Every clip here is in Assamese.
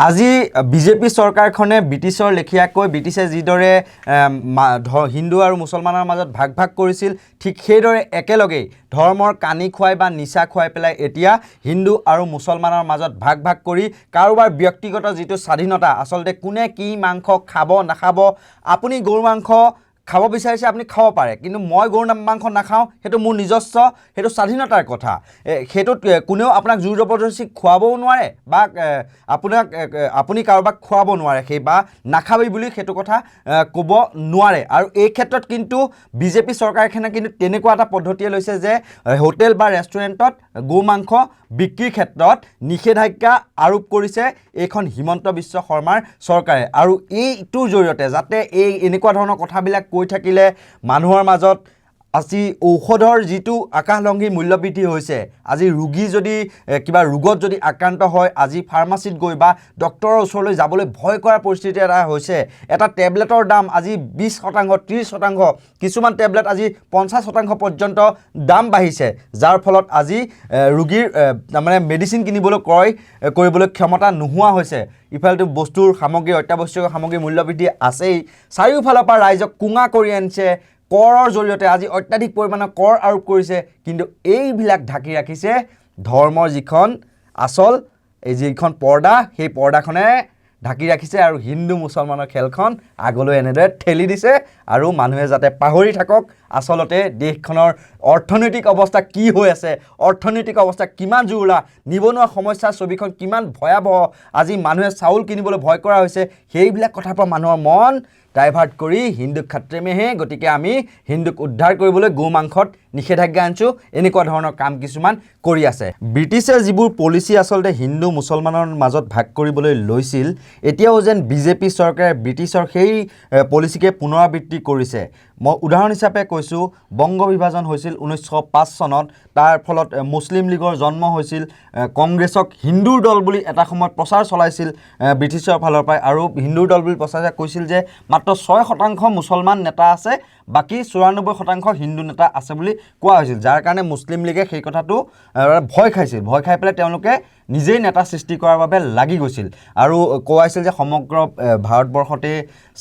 আজি বিজেপি চৰকাৰখনে ব্ৰিটিছৰ লেখিয়াকৈ ব্ৰিটিছে যিদৰে হিন্দু আৰু মুছলমানৰ মাজত ভাগ ভাগ কৰিছিল ঠিক সেইদৰে একেলগেই ধৰ্মৰ কানি খুৱাই বা নিচা খুৱাই পেলাই এতিয়া হিন্দু আৰু মুছলমানৰ মাজত ভাগ ভাগ কৰি কাৰোবাৰ ব্যক্তিগত যিটো স্বাধীনতা আচলতে কোনে কি মাংস খাব নাখাব আপুনি গৰু মাংস খাব বিচাৰিছে আপুনি খাব পাৰে কিন্তু মই গৰু মাংস নাখাওঁ সেইটো মোৰ নিজস্ব সেইটো স্বাধীনতাৰ কথা হেতুত কোনেও আপোনাক জোৰ জবৰদস্তি খুৱাবও নোৱাৰে বা আপুনি কাৰোবাক খুৱাব নোৱাৰে সেই বা নাখাবি বুলি সেইটো কথা ক'ব নোৱাৰে আৰু এই ক্ষেত্ৰত কিন্তু বিজেপি চৰকাৰখনে কিন্তু তেনেকুৱা এটা পদ্ধতিয়ে লৈছে যে হোটেল বা ৰেষ্টুৰেণ্টত গো মাংস বিক্ৰীৰ ক্ষেত্ৰত নিষেধাজ্ঞা আৰোপ কৰিছে এইখন হিমন্ত বিশ্ব শৰ্মাৰ চৰকাৰে আৰু এইটোৰ জৰিয়তে যাতে এই এনেকুৱা ধৰণৰ কথাবিলাক কৈ থাকিলে মানুহৰ মাজত আজি ঔষধৰ যিটো আকাশলংঘী মূল্যবৃদ্ধি হৈছে আজি ৰোগী যদি কিবা ৰোগত যদি আক্ৰান্ত হয় আজি ফাৰ্মাসীত গৈ বা ডক্টৰৰ ওচৰলৈ যাবলৈ ভয় কৰা পৰিস্থিতি এটা হৈছে এটা টেবলেটৰ দাম আজি 20% 30% কিছুমান টেবলেট আজি 50% পৰ্যন্ত দাম বাঢ়িছে যাৰ ফলত আজি ৰোগীৰ মানে মেডিচিন কিনিবলৈ ক্ৰয় কৰিবলৈ ক্ষমতা নোহোৱা হৈছে ইফালটো বস্তুৰ সামগ্ৰী অত্যাৱশ্যকীয় সামগ্ৰীৰ মূল্যবৃদ্ধি আছেই চাৰিওফালৰ পৰা ৰাইজক কুঙা কৰি আনিছে কৰৰ জৰিয়তে আজি অত্যাধিক পৰিমাণৰ কৰ আৰোপ কৰিছে কিন্তু এইবিলাক ঢাকি ৰাখিছে ধৰ্মৰ যিখন আচল এই যিখন পৰ্দা সেই পৰ্দাখনে ঢাকি ৰাখিছে আৰু হিন্দু মুছলমানৰ খেলখন আগলৈ এনেদৰে ঠেলি দিছে আৰু মানুহে যাতে পাহৰি থাকক আচলতে দেশখনৰ অৰ্থনৈতিক অৱস্থা কি হৈ আছে অৰ্থনৈতিক অৱস্থা কিমান জোৰলা নিবনুৱা সমস্যাৰ ছবিখন কিমান ভয়াৱহ আজি মানুহে চাউল কিনিবলৈ ভয় কৰা হৈছে সেইবিলাক কথাৰ পৰা মানুহৰ মন ডাইভাৰ্ট কৰি হিন্দুক খাত্ৰে মেহে গতিকে আমি হিন্দুক উদ্ধাৰ কৰিবলৈ গো মাংসত নিষেধাজ্ঞা আনিছোঁ এনেকুৱা ধৰণৰ কাম কিছুমান কৰি আছে ব্ৰিটিছে যিবোৰ পলিচি আচলতে হিন্দু মুছলমানৰ মাজত ভাগ কৰিবলৈ লৈছিল এতিয়াও যেন বিজেপি চৰকাৰে ব্ৰিটিছৰ সেই পলিচিকে পুনৰাবৃত্তি কৰিছে মই উদাহৰণ হিচাপে কৈছোঁ বংগ বিভাজন হৈছিল 1905 চনত তাৰ ফলত মুছলিম লীগৰ জন্ম হৈছিল কংগ্ৰেছক হিন্দুৰ দল বুলি এটা সময়ত প্ৰচাৰ চলাইছিল ব্ৰিটিছৰ ফালৰ পৰা আৰু হিন্দুৰ দল বুলি প্ৰচাৰ কৈছিল যে মাত্ৰ 6% মুছলমান নেতা আছে বাকি 94% হিন্দু নেতা আছে বুলি কোৱা হৈছিল যাৰ কাৰণে মুছলিম লীগে সেই কথাটো ভয় খাইছিল ভয় খাই পেলাই তেওঁলোকে নিজেই নেতা সৃষ্টি কৰাৰ বাবে লাগি গৈছিল আৰু কোৱাইছিল যে সমগ্ৰ ভাৰতবৰ্ষতে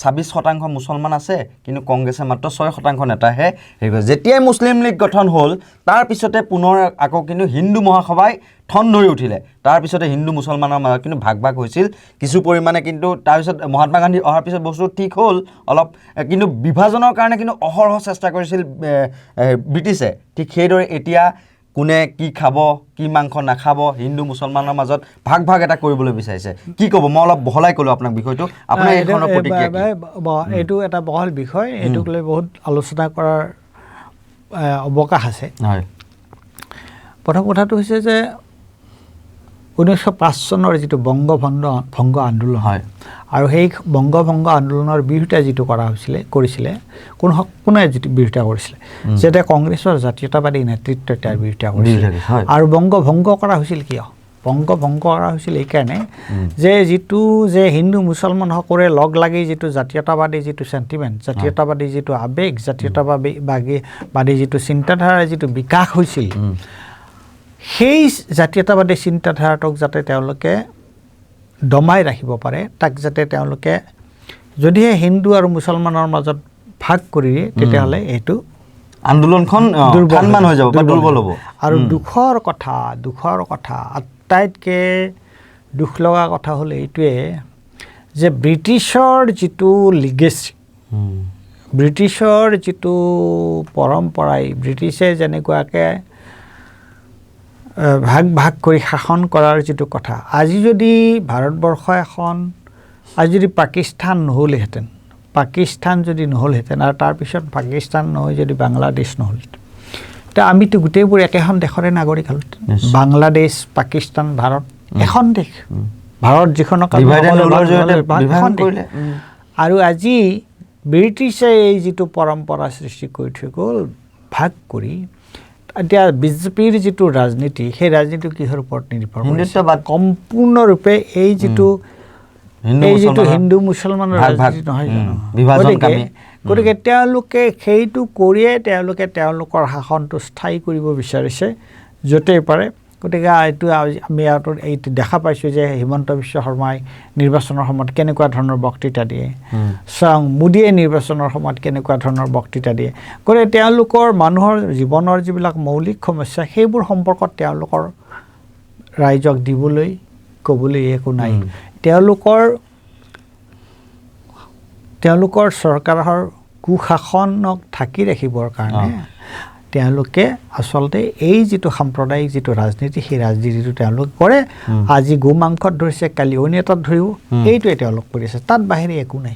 26% মুছলমান আছে কিন্তু কংগ্ৰেছে মাত্ৰ 6% নেতাহে হেৰি কৰে যেতিয়াই মুছলিম লীগ গঠন হ'ল তাৰ পিছতে পুনৰ আকৌ কিন্তু হিন্দু মহাসভাই ঠন ধৰি উঠিলে তাৰ পিছতে হিন্দু মুছলমানৰ মাজত কিন্তু ভাগ ভাগ হৈছিল কিছু পৰিমাণে কিন্তু তাৰ পিছত মহাত্মা গান্ধী অহাৰ পিছত বস্তু ঠিক হ'ল অলপ কিন্তু বিভাজনৰ কাৰণে কিন্তু অহৰহ চেষ্টা কৰিছিল ব্ৰিটিছে ঠিক সেইদৰে এতিয়া কোনে কি খাব কি মাংস নাখাব হিন্দু মুছলমানৰ মাজত ভাগ ভাগ এটা কৰিবলৈ বিচাৰিছে কি ক'ব মই অলপ বহলাই ক'লো আপোনাক বিষয়টো আপোনাৰ এইখনৰ প্ৰতিক্ৰিয়া কি এইটো এটা বহল বিষয় এইটোক লৈ বহুত আলোচনা কৰাৰ অৱকাশ আছে হয় প্ৰথম কথাটো হৈছে যে 1905 চনৰ যিটো বংগভংগ আন্দোলন হয় আৰু সেই বংগভংগ আন্দোলনৰ বিৰোধিতা যিটো কৰিছিলে কোনে যিটো বিৰোধিতা কৰিছিলে যেতে কংগ্ৰেছৰ জাতীয়তাবাদী নেতৃত্বই তাৰ বিৰোধিতা কৰিছিলে আৰু বংগভংগ কৰা হৈছিল কিয় বংগভংগ কৰা হৈছিল এই কাৰণে যে যিটো যে হিন্দু মুছলমান সকলে লগ লাগি যিটো জাতীয়তাবাদী যিটো সেন্টিমেন্ট জাতীয়তাবাদী যিটো আবেগ জাতীয়তাবাদী যিটো চিন্তাধাৰা যিটো বিকাশ হৈছিল সেই জাতীয়তাবাদী চিন্তাধাৰাটোক যাতে তেওঁলোকে দমাই ৰাখিব পাৰে তাক যাতে তেওঁলোকে যদিহে হিন্দু আৰু মুছলমানৰ মাজত ভাগ কৰি তেতিয়াহ'লে এইটো আন্দোলনখন দুৰ্বল হৈ যাব বা দুৰ্বল হ'ব আৰু দুখৰ কথা আটাইতকৈ দুখ লগা কথা হ'ল এইটোৱে যে ব্ৰিটিছৰ যিটো লিগেচি ব্ৰিটিছৰ যিটো পৰম্পৰাই ব্ৰিটিছে যেনেকুৱাকৈ ভাগ কৰি শাসন কৰাৰ যিটো কথা আজি যদি ভাৰতবৰ্ষ এখন আজি যদি পাকিস্তান যদি নহ'লহেঁতেন আৰু তাৰপিছত পাকিস্তান নহয় যদি বাংলাদেশ নহ'লহেঁতেন এতিয়া আমিতো গোটেইবোৰ একেখন দেশৰে নাগৰিক হ'লহেঁতেন বাংলাদেশ পাকিস্তান ভাৰত এখন দেশ ভাৰত যিখনক আৰু আজি ব্ৰিটিছে এই যিটো পৰম্পৰা সৃষ্টি কৰি থৈ গ'ল ভাগ কৰি এতিয়া বিজেপিৰ যিটো ৰাজনীতি সেই ৰাজনীতি কিহৰ ওপৰত নিৰ্ভৰ কৰিছে সম্পূৰ্ণৰূপে এই যিটো হিন্দু মুছলমানৰ ৰাজনীতি নহয় জানো গতিকে তেওঁলোকে সেইটো কৰিয়ে তেওঁলোকৰ শাসনটো স্থায়ী কৰিব বিচাৰিছে য'তেই পাৰে গতিকে এইটো আমি এইটো দেখা পাইছোঁ যে হিমন্ত বিশ্ব শৰ্মাই নিৰ্বাচনৰ সময়ত কেনেকুৱা ধৰণৰ বক্তৃতা দিয়ে, স্বয়ং মোদীয়ে নিৰ্বাচনৰ সময়ত কেনেকুৱা ধৰণৰ বক্তৃতা দিয়ে। গতিকে তেওঁলোকৰ মানুহৰ জীৱনৰ যিবিলাক মৌলিক সমস্যা সেইবোৰ সম্পৰ্কত তেওঁলোকৰ ৰাইজক দিবলৈ ক'বলৈ একো নাই। তেওঁলোকৰ চৰকাৰৰ কুশাসনক ঢাকি ৰাখিবৰ কাৰণে তেওঁলোকে আচলতে এই যিটো সাম্প্ৰদায়িক যিটো ৰাজনীতি সেই ৰাজনীতিটো তেওঁলোক কৰে। আজি গো মাংসত ধৰিছে, কালি অন্য এটাত ধৰিব, এইটোৱে তেওঁলোক কৰি আছে, তাত বাহিৰে একো নাই।